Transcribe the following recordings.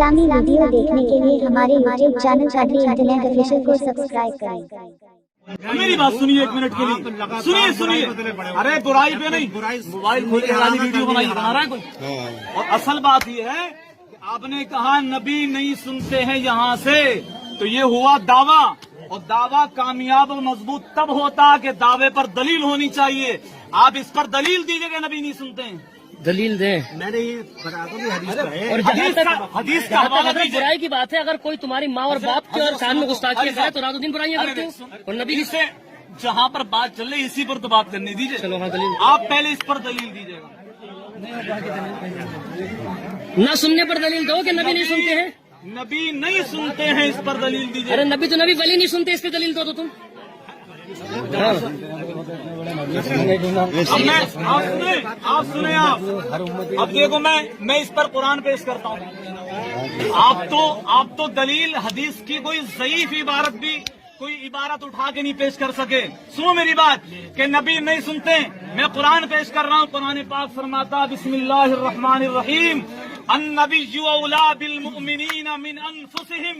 اسلامی ویڈیو دیکھنے کے لیے ہمارے یوٹیوب چینل چادری انٹرنیٹ آفیشل کو سبسکرائب کریں۔ میری بات سنیے ایک منٹ کے لیے، سنیے ارے برائی پہ نہیں، موبائل کھول کے ویڈیو بنا رہا ہے کوئی۔ اور اصل بات یہ ہے کہ آپ نے کہا نبی نہیں سنتے ہیں یہاں سے، تو یہ ہوا دعویٰ، اور دعویٰ کامیاب اور مضبوط تب ہوتا کہ دعوے پر دلیل ہونی چاہیے۔ آپ اس پر دلیل دیجیے کہ نبی نہیں سنتے ہیں، دلیل دیں۔ میں نے یہ بتا دوں اور حدیث کا حوالہ اگر برائی کی بات ہے، اگر کوئی تمہاری ماں اور باپ کی اور شان میں گستاخی کرے تو رات و دن برائیاں کرتے ہو، اور نبی سے جہاں پر بات چل رہی اسی پر تو بات کرنے دیجیے۔ چلو ہاں دلیل، آپ پہلے اس پر دلیل دیجیے گا، نہ سننے پر دلیل دو کہ نبی نہیں سنتے ہیں۔ نبی نہیں سنتے ہیں اس پر دلیل دیجیے۔ ارے نبی تو نبی ولی نہیں سنتے، اس پہ دلیل دو تو تم۔ آپ سنیں اب دیکھو میں اس پر قرآن پیش کرتا ہوں۔ آپ تو دلیل حدیث کی کوئی ضعیف عبارت بھی کوئی عبارت اٹھا کے نہیں پیش کر سکے۔ سنو میری بات کہ نبی نہیں سنتے، میں قرآن پیش کر رہا ہوں۔ قرآن پاک فرماتا بسم اللہ الرحمن الرحیم النبی اولی بالمؤمنین من انفسہم،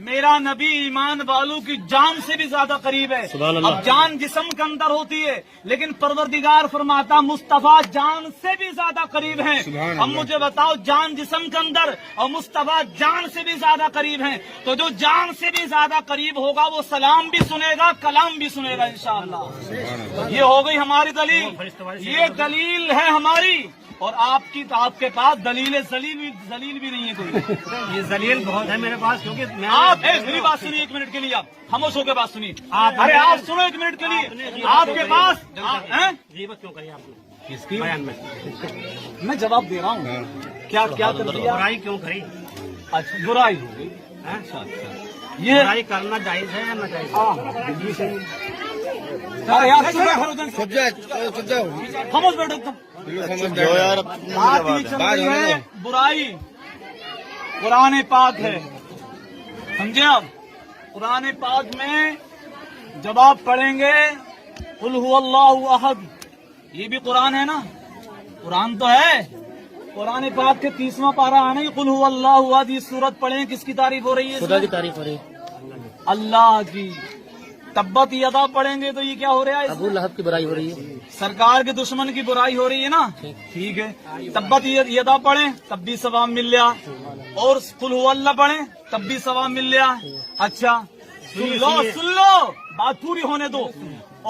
میرا نبی ایمان والوں کی جان سے بھی زیادہ قریب ہے۔ اب جان جسم کے اندر ہوتی ہے، لیکن پروردگار فرماتا مصطفیٰ جان سے بھی زیادہ قریب ہیں۔ اب مجھے بتاؤ، جان جسم کے اندر اور مصطفیٰ جان سے بھی زیادہ قریب ہیں، تو جو جان سے بھی زیادہ قریب ہوگا وہ سلام بھی سنے گا، کلام بھی سنے گا انشاءاللہ۔ یہ ہو گئی ہماری دلیل، یہ دلیل ہے ہماری۔ اور آپ کے پاس دلیل بھی نہیں ہے کوئی۔ یہ ذلیل بہت ہے میرے پاس، کیونکہ آپ میری بات سنیے ایک منٹ کے لیے، آپ خاموش ہو کے بات سنیے۔ ارے آپ سنو ایک منٹ کے لیے، آپ کے پاس غیبت کیوں کری آپ نے کس کی؟ بیان میں جواب دے رہا ہوں۔ کیا کر دیا؟ برائی کیوں کری؟ اچھا برائی ہو گئی، یہ برائی کرنا جائز ہے یا ناجائز ہے؟ خاموش بیٹھو تم۔ بات یہ چل رہی ہے برائی، قرآن پاک ہے، سمجھے آپ؟ قرآن پاک میں جب آپ پڑھیں گے قل هو اللہ احد، یہ بھی قرآن ہے نا، قرآن تو ہے۔ قرآن پاک کے 30واں پارہ آنا ہی قل هو اللہ احد، یہ سورت پڑھیں، کس کی تعریف ہو رہی ہے؟ خدا کی تعریف ہو رہی ہے، اللہ کی۔ تبت یدا پڑھیں گے تو یہ کیا ہو رہا ہے؟ ابو لہب کی برائی ہو رہی ہے، سرکار کے دشمن کی برائی ہو رہی ہے نا، ٹھیک ہے۔ تبت یدا پڑھیں تب بھی ثواب مل لیا، اور قل هو اللہ پڑھیں تب بھی ثواب مل لیا۔ اچھا سن لو بات پوری ہونے دو۔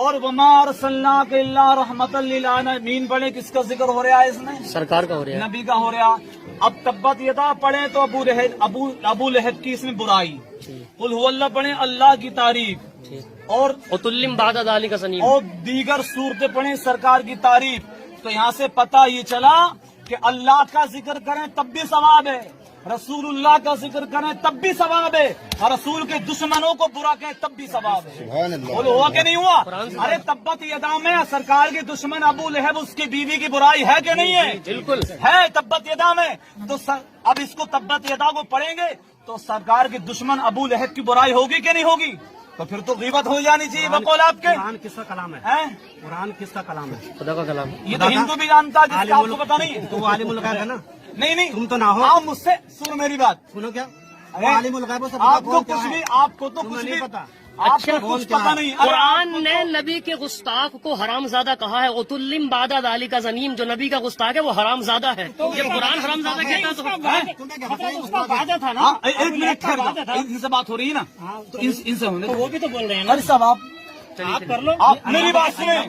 اور وما ارسلناک الا رحمۃ للعالمین پڑھیں، کس کا ذکر ہو رہا ہے اس میں؟ سرکار کا ہو رہا ہے، نبی کا ہو رہا۔ اب تبت یدا پڑھیں تو ابو لہب کی اس میں برائی، قل هو اللہ پڑھیں اللہ کی تعریف، اور عتلم بعد ذلک زنیم، اور دیگر صورتیں پڑھیں سرکار کی تعریف۔ تو یہاں سے پتہ یہ چلا کہ اللہ کا ذکر کریں تب بھی ثواب ہے، رسول اللہ کا ذکر کریں تب بھی ثواب ہے، اور رسول کے دشمنوں کو برا کہیں تب بھی ثواب ہے۔ بولو ہوا کہ نہیں ہوا؟ ارے تبت یدا میں سرکار کے دشمن ابو لہب اس کی بیوی کی برائی ہے کہ نہیں ہے؟ بالکل ہے تبت یدا میں۔ تو اب اس کو تبت یدا کو پڑھیں گے تو سرکار کے دشمن ابو لہب کی برائی ہوگی کہ نہیں ہوگی؟ تو پھر تو غیبت ہو جانی چاہیے بقول آپ کے۔ قرآن کس کا کلام ہے؟ قرآن کس کا کلام ہے؟ خدا کا کلام۔ یہ تو ہندو بھی جانتا ہے، جس کا آپ کو پتا نہیں ہے۔ تو وہ عالم الغیب ہے نا؟ نہیں تم تو نہ ہو۔ آپ مجھ سے سنو میری بات، سنو کیا وہ عالم الغیب ہے، آپ کو کچھ بھی، آپ کو تو کچھ نہیں پتا، آپ کو کچھ پتا نہیں۔ قرآن نے نبی کے گستاخ کو حرام زادہ کہا ہے، عتلم بعد ذلک زنیم، جو نبی کا گستاخ ہے وہ حرام زادہ ہے۔ یہ قرآن حرام زادہ کہتا تو تھا نا۔ ایک منٹ ٹھہر جاؤ، ان سے بات ہو رہی ہے نا، تو ان سے ہونے وہ بھی تو بول رہے ہیں ارے صاحب آپ کر لو۔ میری بات سنیں،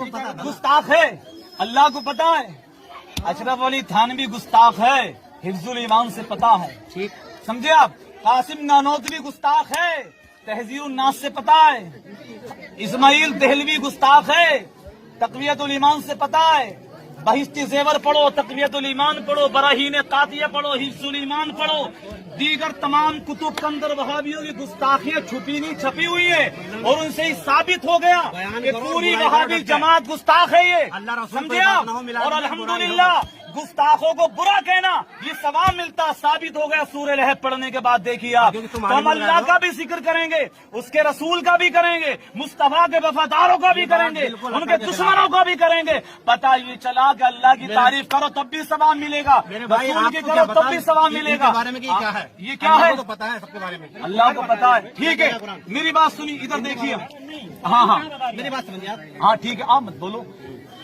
گستاخ ہے، اللہ کو پتا ہے۔ اشرف علی تھانوی گستاخ ہے، حفظ الایمان سے پتا ہے، ٹھیک سمجھے آپ؟ قاسم نانوتوی گستاخ ہے، تہذیب الناس سے پتا ہے۔ اسماعیل دہلوی گستاخ ہے، تقویت الایمان سے پتا ہے۔ بہشتی زیور پڑھو، تقویت الایمان پڑھو، براہین قاطعہ پڑھو، حفظ الایمان پڑھو، دیگر تمام کتب کے اندر وہابیوں کی گستاخیاں چھپی نہیں چھپی ہوئی ہے، اور ان سے ہی ثابت ہو گیا کہ پوری وہابی جماعت گستاخ ہے یہ، سمجھے آپ؟ اور الحمدللہ गुस्ताखों को बुरा कहना ये सवाब मिलता साबित हो गया सूरह लहब पढ़ने के बाद। देखिए आप, तो हम अल्लाह का भी जिक्र करेंगे, उसके रसूल का भी करेंगे, मुस्तफा के वफादारों का भी करेंगे, उनके दुश्मनों का भी करेंगे। पता ये चला कि अल्लाह की तारीफ करो तब भी सवाब मिलेगा, रसूल की करो तब भी सवाब मिलेगा। बारे में क्या है? ये क्या है? तो पता है सबके बारे में, अल्लाह को पता है। ठीक है, मेरी बात सुनी, इधर देखिए। हाँ हाँ, मेरी बात समझिए आप। हाँ ठीक है, आप मत बोलो,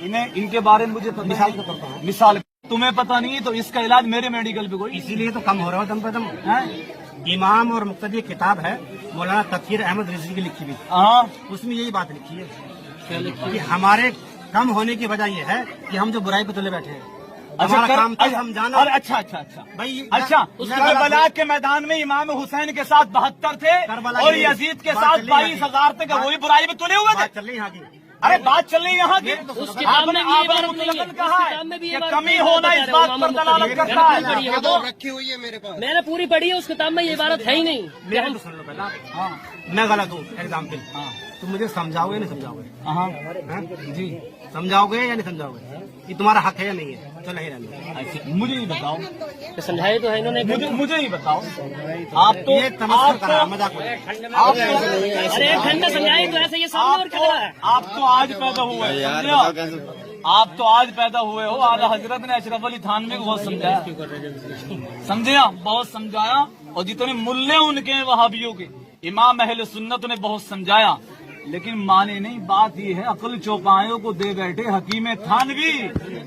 इन्हें इनके बारे में मुझे मिसाल तो करता हूँ। मिसाल तुम्हें पता नहीं तो इसका इलाज मेरे मेडिकल पे कोई, इसीलिए तो कम हो रहा है दम पे दम है। इमाम और मुक्तदी किताब है मौलाना तकीर अहमद रिजवी की लिखी हुई। हाँ, उसमें यही बात लिखी है कि हमारे कम होने की वजह यह है कि हम जो बुराई पे तुले बैठे हैं। हमारा काम था हम जाना। अरे अच्छा अच्छा अच्छा भाई, अच्छा, करबला के मैदान में इमाम हुसैन के साथ 72 थे और यजीद के साथ 22,000 थे, वही बुराई में तुले हुए थे। चल रही यहाँ की, अरे बात चल रही यहाँ की। उस किताब में भी ये बात नहीं है, कहा उस किताब में भी ये है बात कमी नहीं होना है, इस बात पर दलालत करता है। रखी हुई है मेरे पास। मैंने पूरी पढ़ी है, उस किताब में ये इबारत है ही नहीं। मेरा तो सुन लो पहला। हाँ मैं गलत हूँ एग्जाम्पल, हाँ तुम मुझे समझाओगे नहीं समझाओगे? हाँ जी, समझाओगे या नहीं समझाओगे? ये तुम्हारा हक है या नहीं है? तो नहीं रहना। अच्छा, मुझे ही बताओ, तो समझाए तो है इन्होंने। मुझे ही बताओ। आप तो ये तमस्कुर कर रहा है, मजाक में। आप तो अरे एक घंटा समझाए तो ऐसे ये सामने और खड़ा है। आप तो आज पैदा हुए, आप तो आज पैदा हुए हो। आला हजरत ने अशरफ अली थानवी को बहुत समझाया, समझिया, बहुत समझाया। और जितने मुल्ले उनके हैं वहाबियों के, इमाम अहले सुन्नत ने बहुत समझाया, लेकिन माने नहीं। बात ये है, अकल चौपायों को दे बैठे हकीम थानवी।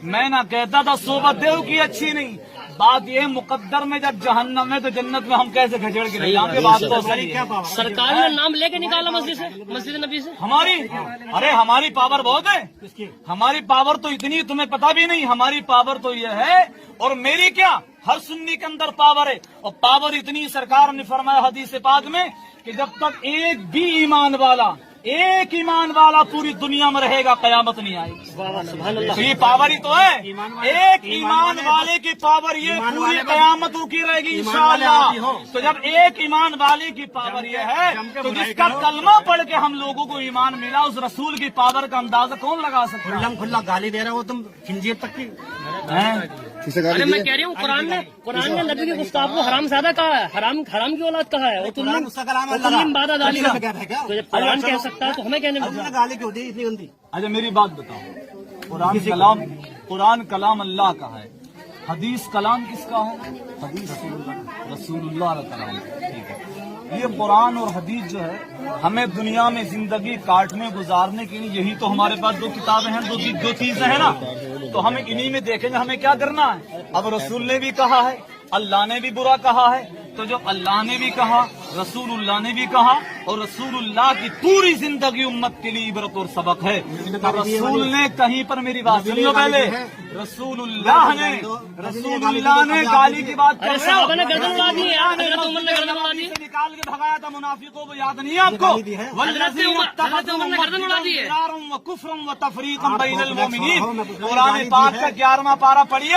मैं ना कहता था सोबत देव की अच्छी नहीं, बात ये है मुकद्दर में जब जहन्नम है तो जन्नत में हम कैसे खचेड़ के यहाँ पे बात तो सही है। सरकार ने नाम लेके निकाला मस्जिद से, मस्जिद नबी से। हमारी, अरे हमारी पावर बहुत है, हमारी पावर तो इतनी तुम्हें पता भी नहीं। हमारी पावर तो ये है, और मेरी क्या, हर सुन्नी के अंदर पावर है। और पावर इतनी, सरकार ने फरमाया हदीस पाक में कि जब तक एक भी एक ईमान वाला पूरी दुनिया में रहेगा कयामत नहीं आएगी। तो ये पावर ही तो है, एक ईमान वाले की पावर ये पूरी कयामत की रहेगी इंशाअल्लाह। तो जब एक ईमान वाले की पावर ये है, तो जिसका कलमा पढ़ के हम लोगों को ईमान मिला, उस रसूल की पावर का अंदाजा कौन लगा सकता है? खुल्लम खुल्ला गाली दे रहे हो तुम खिंजीर तक की। अरे मैं कह रही हूँ, कुरान ने नबी के गुस्ताख को हरामजादा कहा है, हराम की औलाद कहा है। तुल्लिम बादा दाली का, तो जब कुरान कह सकता है तो हमें कहने में गाली क्यों दी इतनी गंदी? अच्छा मेरी बात बताओ, कुरान कलाम अल्लाह का है, हदीस कलाम किसका है? हदीस रसूलुल्लाह का कलाम। ठीक है, ये कुरान और हदीस जो है हमें दुनिया में जिंदगी काटने गुजारने के लिए, यही तो हमारे पास दो किताबें हैं, दो चीजें हैं ना, तो हमें इन्हीं में देखेंगे हमें क्या करना है। अब रसूल ने भी कहा है, अल्लाह ने भी बुरा कहा है, तो जो अल्लाह ने भी कहा, रसूलुल्लाह ने भी कहा, और रसूलुल्लाह की पूरी जिंदगी उम्मत के लिए इबरत और सबक है। तो रसूल ने कहीं पर, मेरी बात सुन लो पहले, रसूलुल्लाह ने गाली की बात कर रहे हो, गर्दन उड़ा दी है, उमर ने गर्दन उड़ा दी, निकाल के भगाया था मुनाफिकों को, याद नहीं है आपको? कुरान पाक का 11वां पारा पढ़िए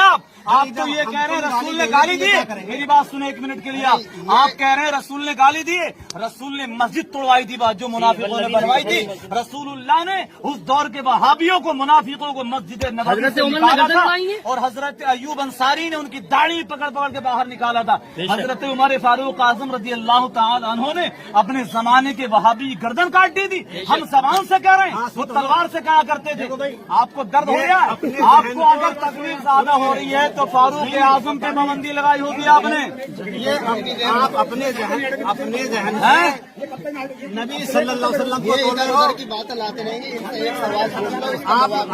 आप तो ये कह रहे हैं रसूल ने गाली दी है। मेरी बात सुने एक मिनट के लिए, आप कह रहे हैं रसूल ने गाली दी है। रसूल ने मस्जिद तोड़वाई थी, जो मुनाफिकों ने बनवाई थी। रसूलुल्लाह ने उस दौर के वहाबियों को, मुनाफिकों को मस्जिद नबवी से निकाला था, और हजरत अयूब अंसारी ने उनकी दाढ़ी पकड़ पकड़ के बाहर निकाला था। हजरत उमर फारूक आजम रजी अल्लाह तआला अन्हु ने अपने जमाने के वहाबी गर्दन काट दी थी। हम जबान से कह रहे हैं, वो तलवार से कहा करते थे। आपको दर्द हो रहा है? आपको अगर तकलीफ ज्यादा हो रही है तो फारूक आजम पे पाबंदी लगाई होगी आपने। ये आप अपने जहन में नबी सल्लल्लाहु अलैहि वसल्लम को तोड़ रहे हो। की बात लाते रहेंगे, एक सवाल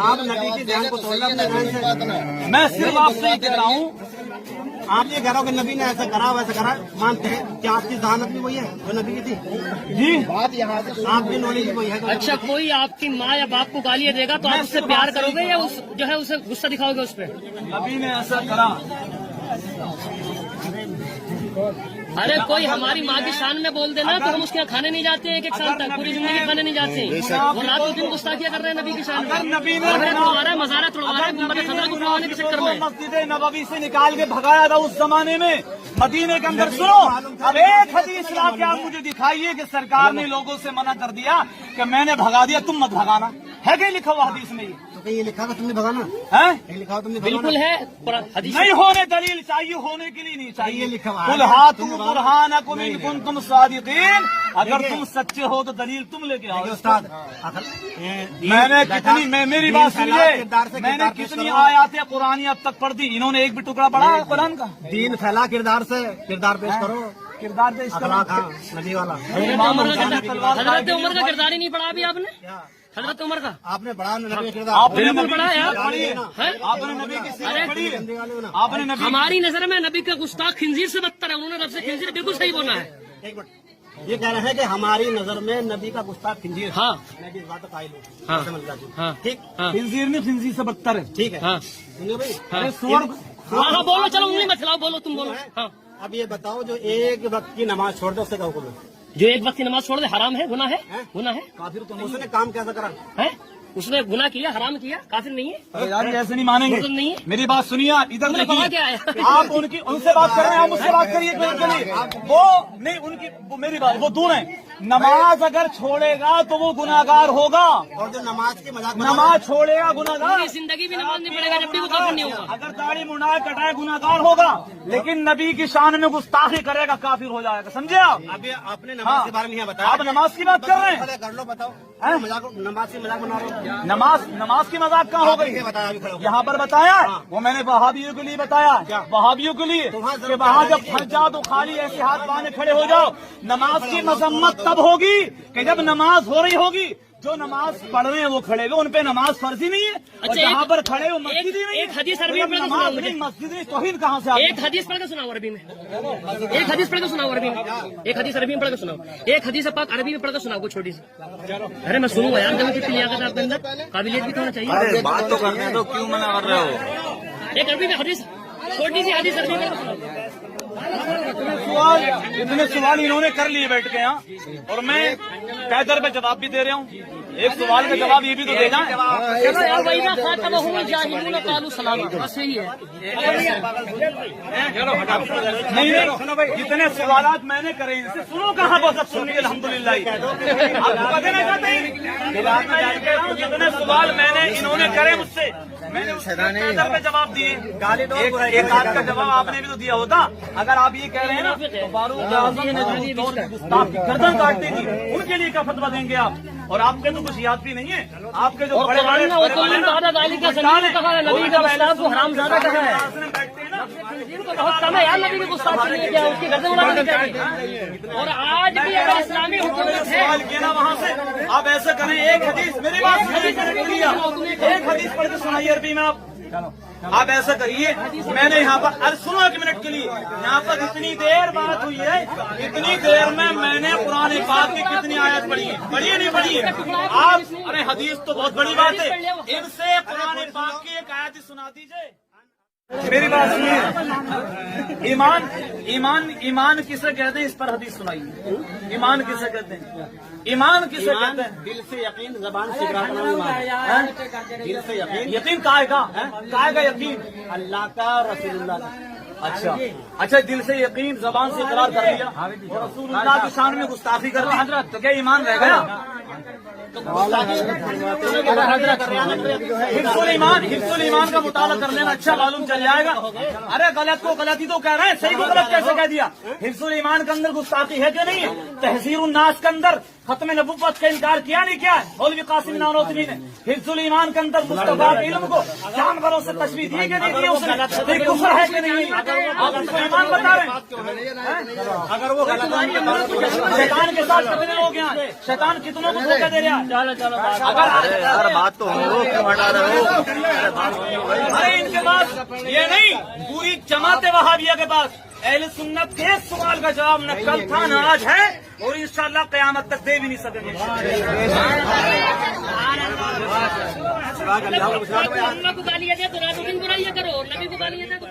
आप नबी की जहन को तोड़ रहे। मैं सिर्फ आपसे ही कह रहा हूँ, आप ये कह रहे हो कि नबी ने ऐसा करा वैसा करा, मानते हैं क्या आपकी जहानत भी वही है जो नबी की थी? जी, बात यहाँ से आपकी नॉलेज भी वही है। अच्छा, कोई आपकी माँ या बाप को गालियाँ देगा तो आप उससे प्यार करोगे या उस जो है उसे गुस्सा दिखाओगे उस पर? नबी ने ऐसा करा। अरे कोई हमारी माँ की शान में बोल देना तो हम उसके यहाँ खाने नहीं जाते हैं, एक साल तक पूरी जिंदगी खाने नहीं जाते। वो रात को दिन गुस्ताखियाँ कर रहे हैं नबी की शान में, नबी ने तोड़वा रहा है, मज़ारा तोड़वा रहा है, गुंबद खजरा को तोड़वाने के चक्कर में मस्जिद नबवी से निकाल के भगाया था उस जमाने में मदीने के अंदर। सुनो, अब एक हदीस ला के आप मुझे दिखाइए कि सरकार ने लोगों से मना कर दिया कि मैंने भगा दिया, तुम मत भगाना, है क्या लिखा हुआ हदीस में? ये कहीं ये लिखा था तुमने भगाना, है कहीं लिखा हो तुमने बिल्कुल है हदीस नहीं होने दलील चाहिए, होने के लिए नहीं ये चाहिए। लिखा हुआ कुल है। हातुम बुरहानकुम इन कुंतुम सादिकीन, अगर तुम सच्चे हो तो दलील तुम लेके आओ। उस्ताद मैंने कितनी मेरी बात सुनिए, मैंने कितनी आयातें कुरानी अब तक पढ़ दी, इन्होंने एक भी टुकड़ा पढ़ा है कुरान का? दीन फैला किरदार से, किरदार पेश करो, किरदार पेश करो। अखलाक, हाँ, नबी वाला। हजरत उमर का किरदार ही नहीं पढ़ा अभी आपने, हजरत उमर का आपने बड़ा नबी का किरदार, आपने बिल्कुल नबी पढ़ा की है। सीरत पढ़ी है, हैं? आपने नबी की सीरत अरे, पढ़ी है, हिंदी वाले हो ना। आपने नबी हमारी नजर में नबी का गुस्ताख खिंजीर से बदतर है, उन्होंने रब से खिंजीर बिल्कुल सही बोला है। एक मिनट, ये कह रहे हैं कि हमारी नजर में नबी का गुस्ताख खिंजीर है। हाँ मैं भी इस बात को कायल हूँ, हाँ। समझ जाती हूँ। हाँ ठीक, हाँ खिंजीर नहीं, खिंजीर से बदतर है। ठीक है, हाँ सुनिए भाई। अरे सुअर हाँ बोलो, चलो उंगली मत चलाओ, बोलो तुम बोलो। हाँ, अब ये बताओ, जो एक वक्त की नमाज छोड़ दे उससे क्या हुक्म है? जो एक वक्त की नमाज छोड़ दे हराम है, गुनाह है, गुनाह है, काफिर तो उसने काम कैसा करा? है? उसने गुनाह किया, हराम किया, काफिर नहीं है, अरे यार ऐसे नहीं मानेंगे, मुर्तद नहीं है। मेरी बात सुनिए, आप इधर तुमने कहा देखिए, क्या है? आप उनकी उनसे बात कर रहे हैं, आप मुझसे बात करिए वो नहीं, उनकी वो मेरी बात, वो दूर है। नमाज अगर छोड़ेगा तो वो गुनाहगार होगा, और जो नमाज की मजाक बना नमाज छोड़ेगा गुनाहगार, पूरी जिंदगी भी नमाज नहीं पढ़ेगा जब भी वो काफिर नहीं होगा। अगर दाढ़ी मुंडाए कटाए गुनाहगार होगा, लेकिन नबी की शान में गुस्ताखी करेगा काफिर हो जाएगा, समझे आप? अभी आपने नमाज के बारे में नहीं बताया, आप नमाज की बात कर रहे हैं, कर लो, बताओ। हैं? मजाक, नमाज की मजाक बना रहे हो? नमाज की मजाक कहाँ हो गई? ये बताया अभी खड़े होकर। यहाँ पर बताया, वो मैंने वहाबियों के लिए बताया, वहाबियों के लिए कि वहाँ जब फंस जाओ तो खाली ऐसे हाथ बांधे खड़े हो जाओ। नमाज की मजम्मत तब होगी कि जब नमाज हो रही होगी, जो नमाज पढ़ रहे हैं वो खड़े हुए, उन पे नमाज फर्जी नहीं है, और अच्छा, जहाँ पर खड़े हो मस्जिद ही नहीं है। एक हदीस अरबी जब में नमाज मुझे। नहीं, मस्जिद नहीं, तौहीद कहाँ से आ गई? एक हदीस पढ़ के सुनाओ अरबी में, एक हदीस पढ़ के सुनाओ अरबी में, एक हदीस अरबी में पढ़ के सुनाओ, एक हदीस पाक अरबी में पढ़ के सुनाओ, कोई छोटी सी। अरे मैं सुनूंगा यार, देखो कितनी लियाकत है आपके अंदर, काबिलियत भी तो होना चाहिए। बात तो करने दो, क्यों मना कर रहे हो? एक अरबी में हदीस, छोटी सी हदीस अरबी में सुनाओ। इतने सवाल इन्होंने कर लिए बैठ के यहाँ, और मैं कायदर पे जवाब भी दे रहा हूँ। एक सवाल का जवाब ये भी तो देना है। चलो यार, वही ना खातमा हुआ जाहिलून कालू सलामा, बस यही है। नहीं नहीं, जितने सवालात मैंने करे इनसे सुनो, कहाँ बहुत सुनिए, अल्हम्दुलिल्लाह। आपको पता नहीं चाहते हैं? जितने सवाल मैंने इन्होंने करे मुझसे, मैंने कायदर पे जवाब दिए। एक आध का जवाब आपने भी तो दिया होता। अगर आप ये कह रहे हैं ना तो फारूक आजम ने जो दौर की गुस्ताख की गर्दन काट दी थी, उनके लिए क्या फतवा देंगे आप? और आपके तो कुछ याद भी नहीं है, आपके जो बड़े बड़े कहा है नबी का गुस्ताख को हरामजादा कहा है, बहुत कम है यार नबी के गुस्ताख के लिए, क्या उसकी गर्दन उड़ानी चाहिए। और आज भी अगर इस्लामी हुकूमत है, सवाल किया ना वहाँ से, आप ऐसे करें, एक हदीस मेरी बात एक हदीस पढ़ के सुनाइए अरबी में आप ऐसा करिए। मैंने यहाँ पर, अरे सुनो एक मिनट के लिए, यहाँ पर इतनी देर बात हुई है, इतनी देर में मैंने कुरान पाक की कितनी आयत पढ़ी है, पढ़ी है नहीं पढ़ी है आप? अरे हदीस तो बहुत बड़ी बात है, इनसे कुरान पाक की एक आयत सुना दीजिए। मेरी बात सुनिए, ईमान ईमान ईमान किसे कहते हैं, इस पर हदीस सुनाइए। ईमान किसे कहते हैं? ईमान किसे कहते हैं? दिल से यकीन, जबान से इकरार करना ईमान है। दिल से यकीन, यकीन काय का यकीन? अल्लाह का, रसूलुल्लाह का। अच्छा दिल से यकीन, जबान से इकरार कर लिया, और रसूलुल्लाह की शान में गुस्ताखी कर ली हजरत, तो क्या ईमान रह गया? हिफ्जुल ईमान का मुताला कर लेना, अच्छा मालूम चल जाएगा। अरे गलत को गलती तो कह रहे हैं, सही को गलत कैसे कह दिया? हिफ्जुल ईमान के अंदर गुस्ताखी है कि नहीं है? तहसीरुन नास के अंदर खत्म नबुव्वत का इनकार किया नहीं क्या है मौलवी कासिम नानोतवी ने? हिफ्जुल ईमान के अंदर मुस्तफा के इल्म को जानवरों से तशबीह दी कि नहीं दी उसने? ये कुफ्र है कि नहीं? आप उसको ईमान बता रहे हैं? अगर वो शैतान के साथ कितने लोग यहाँ, शैतान कितनों को धोखा दे रहा है? चलो चलो अगर बात तो हम लोग क्यों हटा रहे हो? अरे इनके पास ये नहीं, पूरी जमात वहाबिया के पास अहले सुन्नत के सवाल का जवाब न कल था न आज है, और इंशाअल्लाह क़यामत तक दे भी नहीं सकेंगे। अल्लाह को गालियाँ दे तो रातों दिन बुराइयाँ करो, नबी को गालियाँ दे तो